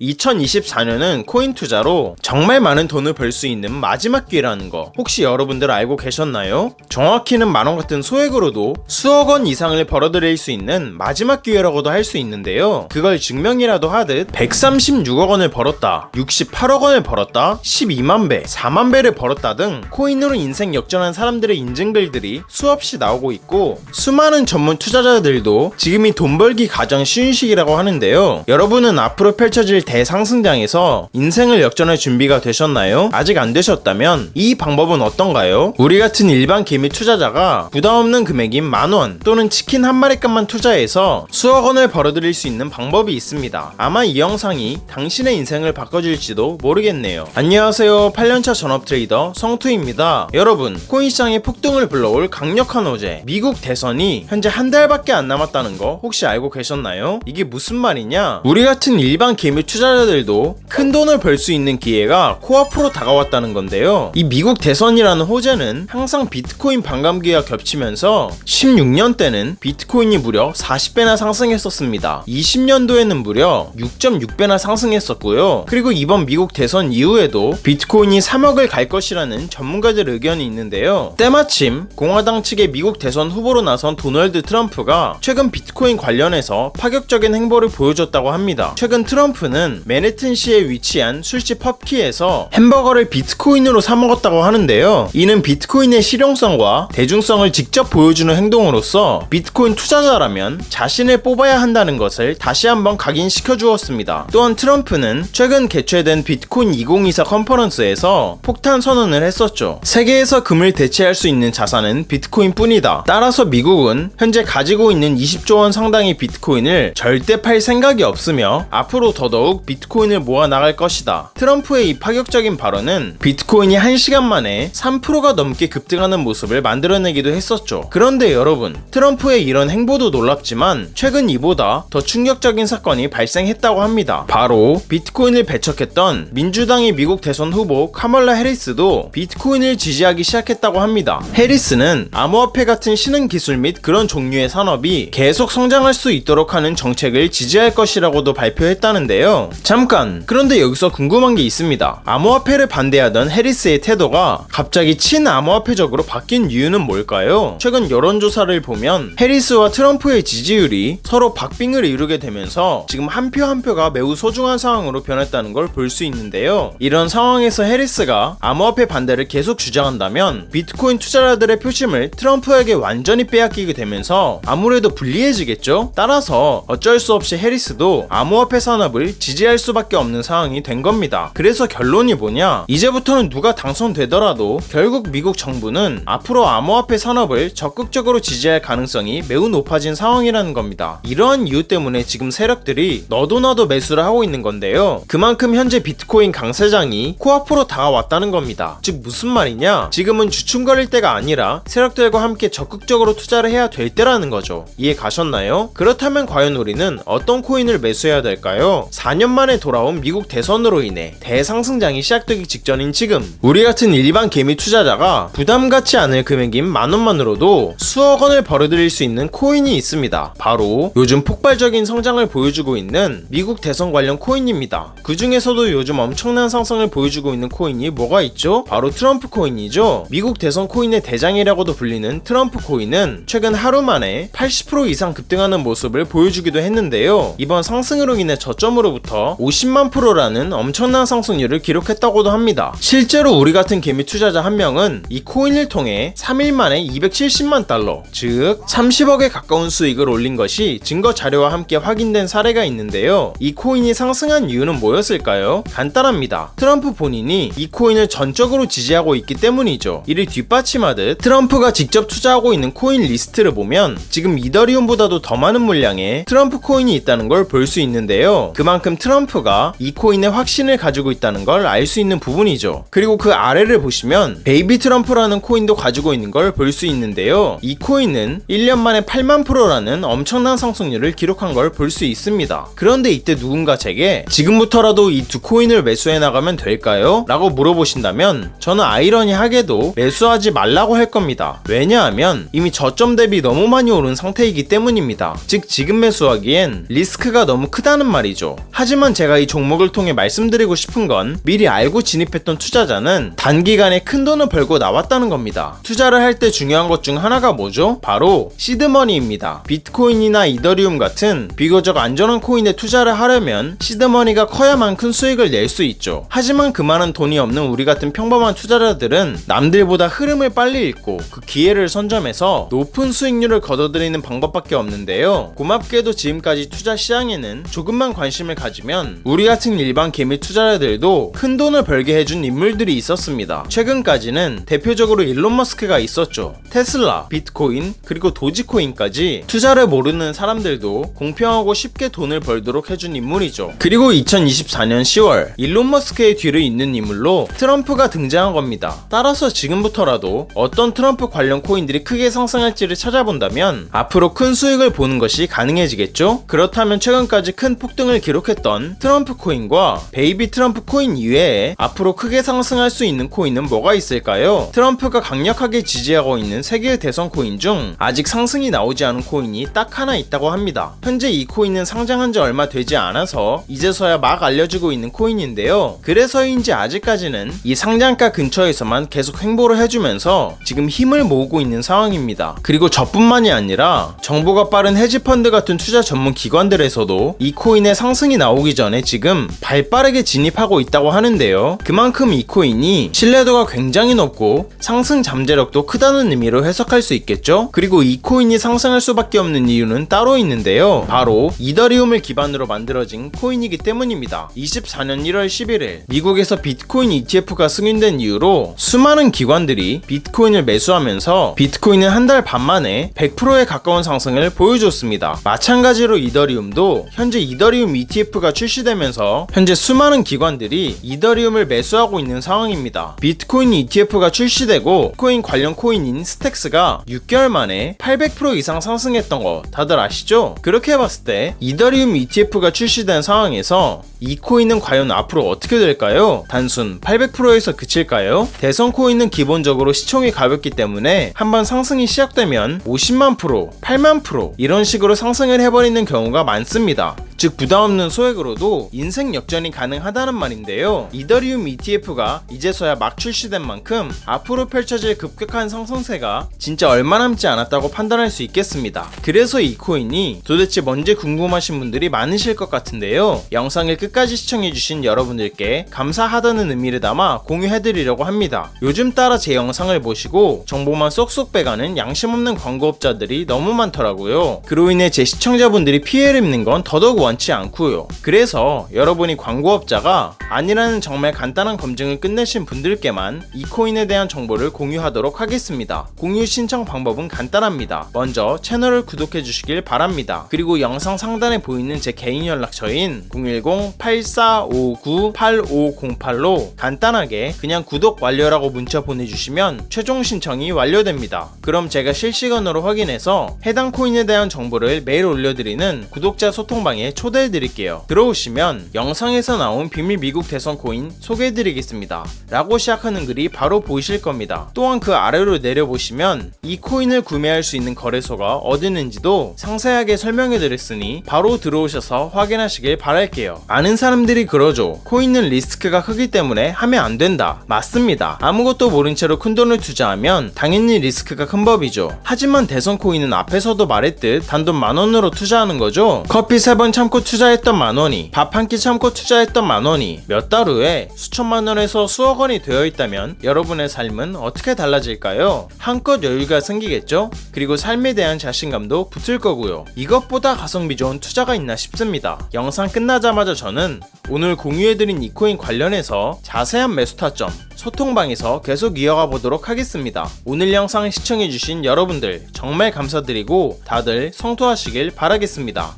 2024년은 코인 투자로 정말 많은 돈을 벌 수 있는 마지막 기회라는 거 혹시 여러분들 알고 계셨나요? 정확히는 만원 같은 소액으로도 수억 원 이상을 벌어들일 수 있는 마지막 기회라고도 할 수 있는데요. 그걸 증명이라도 하듯 136억 원을 벌었다, 68억 원을 벌었다, 12만 배, 4만 배를 벌었다 등 코인으로 인생 역전한 사람들의 인증글들이 수없이 나오고 있고, 수많은 전문 투자자들도 지금이 돈 벌기 가장 쉬운 시기라고 하는데요. 여러분은 앞으로 펼쳐질 대상승장에서 인생을 역전할 준비가 되셨나요? 아직 안 되셨다면 이 방법은 어떤가요? 우리 같은 일반 개미 투자자가 부담없는 금액인 만원 또는 치킨 한 마리값만 투자해서 수억 원을 벌어들일 수 있는 방법이 있습니다. 아마 이 영상이 당신의 인생을 바꿔줄지도 모르겠네요. 안녕하세요, 8년차 전업 트레이더 성투입니다. 여러분, 코인 시장의 폭등을 불러올 강력한 호재 미국 대선이 현재 한 달밖에 안 남았다는 거 혹시 알고 계셨나요? 이게 무슨 말이냐? 우리 같은 일반 개미 투자자들도 큰 돈을 벌 수 있는 기회가 코앞으로 다가왔다는 건데요. 이 미국 대선이라는 호재는 항상 비트코인 반감기와 겹치면서 16년 때는 비트코인이 무려 40배나 상승했었습니다. 20년도에는 무려 6.6배나 상승했었고요. 그리고 이번 미국 대선 이후에도 비트코인이 3억을 갈 것이라는 전문가들 의견이 있는데요. 때마침 공화당 측의 미국 대선 후보로 나선 도널드 트럼프가 최근 비트코인 관련해서 파격적인 행보를 보여줬다고 합니다. 최근 트럼프는 맨해튼시에 위치한 술집 펍키에서 햄버거를 비트코인으로 사 먹었다고 하는데요. 이는 비트코인의 실용성과 대중성을 직접 보여주는 행동으로서 비트코인 투자자라면 자신을 뽑아야 한다는 것을 다시 한번 각인시켜 주었습니다. 또한 트럼프는 최근 개최된 비트코인 2024 컨퍼런스에서 폭탄 선언을 했었죠. 세계에서 금을 대체할 수 있는 자산은 비트코인 뿐이다. 따라서 미국은 현재 가지고 있는 20조 원 상당의 비트코인을 절대 팔 생각이 없으며 앞으로 더더욱 비트코인을 모아 나갈 것이다. 트럼프의 이 파격적인 발언은 비트코인이 1시간 만에 3%가 넘게 급등하는 모습을 만들어내기도 했었죠. 그런데 여러분, 트럼프의 이런 행보도 놀랍지만 최근 이보다 더 충격적인 사건이 발생했다고 합니다. 바로 비트코인을 배척했던 민주당의 미국 대선 후보 카멀라 해리스도 비트코인을 지지하기 시작했다고 합니다. 해리스는 암호화폐 같은 신흥 기술 및 그런 종류의 산업이 계속 성장할 수 있도록 하는 정책을 지지할 것이라고도 발표했다는데요. 잠깐, 그런데 여기서 궁금한 게 있습니다. 암호화폐를 반대하던 해리스의 태도가 갑자기 친암호화폐적으로 바뀐 이유는 뭘까요? 최근 여론조사를 보면 해리스와 트럼프의 지지율이 서로 박빙을 이루게 되면서 지금 한 표 한 표가 매우 소중한 상황으로 변했다는 걸 볼 수 있는데요. 이런 상황에서 해리스가 암호화폐 반대를 계속 주장한다면 비트코인 투자자들의 표심을 트럼프에게 완전히 빼앗기게 되면서 아무래도 불리해지겠죠? 따라서 어쩔 수 없이 해리스도 암호화폐 산업을 지지할 수밖에 없는 상황이 된 겁니다. 그래서 결론이 뭐냐? 이제부터는 누가 당선되더라도 결국 미국 정부는 앞으로 암호화폐 산업을 적극적으로 지지할 가능성이 매우 높아진 상황이라는 겁니다. 이러한 이유 때문에 지금 세력들이 너도 나도 매수를 하고 있는 건데요. 그만큼 현재 비트코인 강세장이 코앞으로 다가왔다는 겁니다. 즉 무슨 말이냐? 지금은 주춤거릴 때가 아니라 세력들과 함께 적극적으로 투자를 해야 될 때라는 거죠. 이해 가셨나요? 그렇다면 과연 우리는 어떤 코인을 매수해야 될까요? 4년 만에 돌아온 미국 대선으로 인해 대상승장이 시작되기 직전인 지금, 우리 같은 일반 개미 투자자가 부담 갖지 않을 금액인 만원만으로도 수억 원을 벌어들일 수 있는 코인이 있습니다. 바로 요즘 폭발적인 성장을 보여주고 있는 미국 대선 관련 코인입니다. 그 중에서도 요즘 엄청난 상승을 보여주고 있는 코인이 뭐가 있죠? 바로 트럼프 코인이죠. 미국 대선 코인의 대장이라고도 불리는 트럼프 코인은 최근 하루 만에 80% 이상 급등하는 모습을 보여주기도 했는데요. 이번 상승으로 인해 저점으로부터 50만 프로라는 엄청난 상승률을 기록했다고도 합니다. 실제로 우리 같은 개미 투자자 한 명은 이 코인을 통해 3일 만에 270만 달러, 즉 30억에 가까운 수익을 올린 것이 증거 자료와 함께 확인된 사례가 있는데요. 이 코인이 상승한 이유는 뭐였을까요? 간단합니다. 트럼프 본인이 이 코인을 전적으로 지지하고 있기 때문이죠. 이를 뒷받침하듯 트럼프가 직접 투자하고 있는 코인 리스트를 보면 지금 이더리움보다도 더 많은 물량의 트럼프 코인이 있다는 걸 볼 수 있는데요. 그만큼 트럼프가 이 코인에 확신을 가지고 있다는 걸 알 수 있는 부분이죠. 그리고 그 아래를 보시면 베이비 트럼프라는 코인도 가지고 있는 걸 볼 수 있는데요. 이 코인은 1년 만에 8만 프로라는 엄청난 상승률을 기록한 걸 볼 수 있습니다. 그런데 이때 누군가 제게 지금부터라도 이 두 코인을 매수해 나가면 될까요? 라고 물어보신다면 저는 아이러니하게도 매수하지 말라고 할 겁니다. 왜냐하면 이미 저점 대비 너무 많이 오른 상태이기 때문입니다. 즉 지금 매수하기엔 리스크가 너무 크다는 말이죠. 하지만 하지만 제가 이 종목을 통해 말씀드리고 싶은 건 미리 알고 진입했던 투자자는 단기간에 큰 돈을 벌고 나왔다는 겁니다. 투자를 할 때 중요한 것 중 하나가 뭐죠? 바로 시드머니입니다. 비트코인이나 이더리움 같은 비교적 안전한 코인에 투자를 하려면 시드머니가 커야만 큰 수익을 낼 수 있죠. 하지만 그만한 돈이 없는 우리 같은 평범한 투자자들은 남들보다 흐름을 빨리 읽고 그 기회를 선점해서 높은 수익률을 거둬들이는 방법밖에 없는데요. 고맙게도 지금까지 투자 시장에는 조금만 관심을 가지면 우리 같은 일반 개미 투자자들도 큰 돈을 벌게 해준 인물들이 있었습니다. 최근까지는 대표적으로 일론 머스크가 있었죠. 테슬라, 비트코인, 그리고 도지코인까지 투자를 모르는 사람들도 공평하고 쉽게 돈을 벌도록 해준 인물이죠. 그리고 2024년 10월 일론 머스크의 뒤를 잇는 인물로 트럼프가 등장한 겁니다. 따라서 지금부터라도 어떤 트럼프 관련 코인들이 크게 상승할지를 찾아본다면 앞으로 큰 수익을 보는 것이 가능해지겠죠? 그렇다면 최근까지 큰 폭등을 기록했던 트럼프 코인과 베이비 트럼프 코인 이외에 앞으로 크게 상승할 수 있는 코인은 뭐가 있을까요? 트럼프가 강력하게 지지하고 있는 세계의 대선 코인 중 아직 상승이 나오지 않은 코인이 딱 하나 있다고 합니다. 현재 이 코인은 상장한 지 얼마 되지 않아서 이제서야 막 알려지고 있는 코인인데요. 그래서인지 아직까지는 이 상장가 근처에서만 계속 횡보를 해주면서 지금 힘을 모으고 있는 상황입니다. 그리고 저뿐만이 아니라 정보가 빠른 헤지펀드 같은 투자 전문 기관들에서도 이 코인의 상승이 나오기 전에 지금 발빠르게 진입하고 있다고 하는데요. 그만큼 이 코인이 신뢰도가 굉장히 높고 상승 잠재력도 크다는 의미로 해석할 수 있겠죠? 그리고 이 코인이 상승할 수밖에 없는 이유는 따로 있는데요. 바로 이더리움을 기반으로 만들어진 코인이기 때문입니다. 24년 1월 11일 미국에서 비트코인 ETF가 승인된 이후로 수많은 기관들이 비트코인을 매수하면서 비트코인은 한 달 반 만에 100%에 가까운 상승을 보여줬습니다. 마찬가지로 이더리움도 현재 이더리움 ETF가 출시되면서 현재 수많은 기관들이 이더리움을 매수하고 있는 상황입니다. 비트코인 ETF가 출시되고 비트코인 관련 코인인 스택스가 6개월 만에 800% 이상 상승했던 거 다들 아시죠? 그렇게 봤을 때 이더리움 ETF가 출시된 상황에서 이 코인은 과연 앞으로 어떻게 될까요? 단순 800%에서 그칠까요? 대선 코인은 기본적으로 시총이 가볍기 때문에 한번 상승이 시작되면 50만 프로, 8만 프로 이런 식으로 상승을 해버리는 경우가 많습니다. 즉 부담없는 소액으로도 인생 역전이 가능하다는 말인데요. 이더리움 ETF가 이제서야 막 출시된 만큼 앞으로 펼쳐질 급격한 상승세가 진짜 얼마 남지 않았다고 판단할 수 있겠습니다. 그래서 이 코인이 도대체 뭔지 궁금하신 분들이 많으실 것 같은데요. 영상을 끝까지 시청해주신 여러분들께 감사하다는 의미를 담아 공유해드리려고 합니다. 요즘 따라 제 영상을 보시고 정보만 쏙쏙 빼가는 양심 없는 광고업자들이 너무 많더라고요. 그로 인해 제 시청자분들이 피해를 입는 건 더더욱 원치 않고요. 그래서 여러분이 광고업자가 아니라는 정말 간단한 검증을 끝내신 분들께만 이 코인에 대한 정보를 공유하도록 하겠습니다. 공유 신청 방법은 간단합니다. 먼저 채널을 구독해 주시길 바랍니다. 그리고 영상 상단에 보이는 제 개인 연락처인 010-8459-8508로 간단하게 그냥 구독 완료라고 문자 보내주시면 최종 신청이 완료됩니다. 그럼 제가 실시간으로 확인해서 해당 코인에 대한 정보를 매일 올려드리는 구독자 소통방에 초대해드릴게요. 들어오시면 영상에서 나온 비밀 미국 대선 코인 소개해드리겠습니다 라고 시작하는 글이 바로 보이실 겁니다. 또한 그 아래로 내려보시면 이 코인을 구매할 수 있는 거래소가 어디 있는지도 상세하게 설명해드렸으니 바로 들어오셔서 확인하시길 바랄게요. 많은 사람들이 그러죠. 코인은 리스크가 크기 때문에 하면 안 된다. 맞습니다. 아무것도 모른 채로 큰 돈을 투자하면 당연히 리스크가 큰 법이죠. 하지만 대선 코인은 앞에서도 말했듯 단돈 10,000원으로 투자하는 거죠. 커피 3번 참고 투자했던 10,000원이 밥 한 끼 참고 투자했던 10,000원이 몇 달 후에 수천만 원에서 수억 원이 되어 있다면 여러분의 삶은 어떻게 달라질까요? 한껏 여유가 생기겠죠? 그리고 삶에 대한 자신감도 붙을 거고요. 이것보다 가성비 좋은 투자가 있나 싶습니다. 영상 끝나자마자 저는 오늘 공유해드린 이 코인 관련해서 자세한 매수 타점 소통방에서 계속 이어가 보도록 하겠습니다. 오늘 영상 시청해주신 여러분들 정말 감사드리고 다들 성투하시길 바라겠습니다.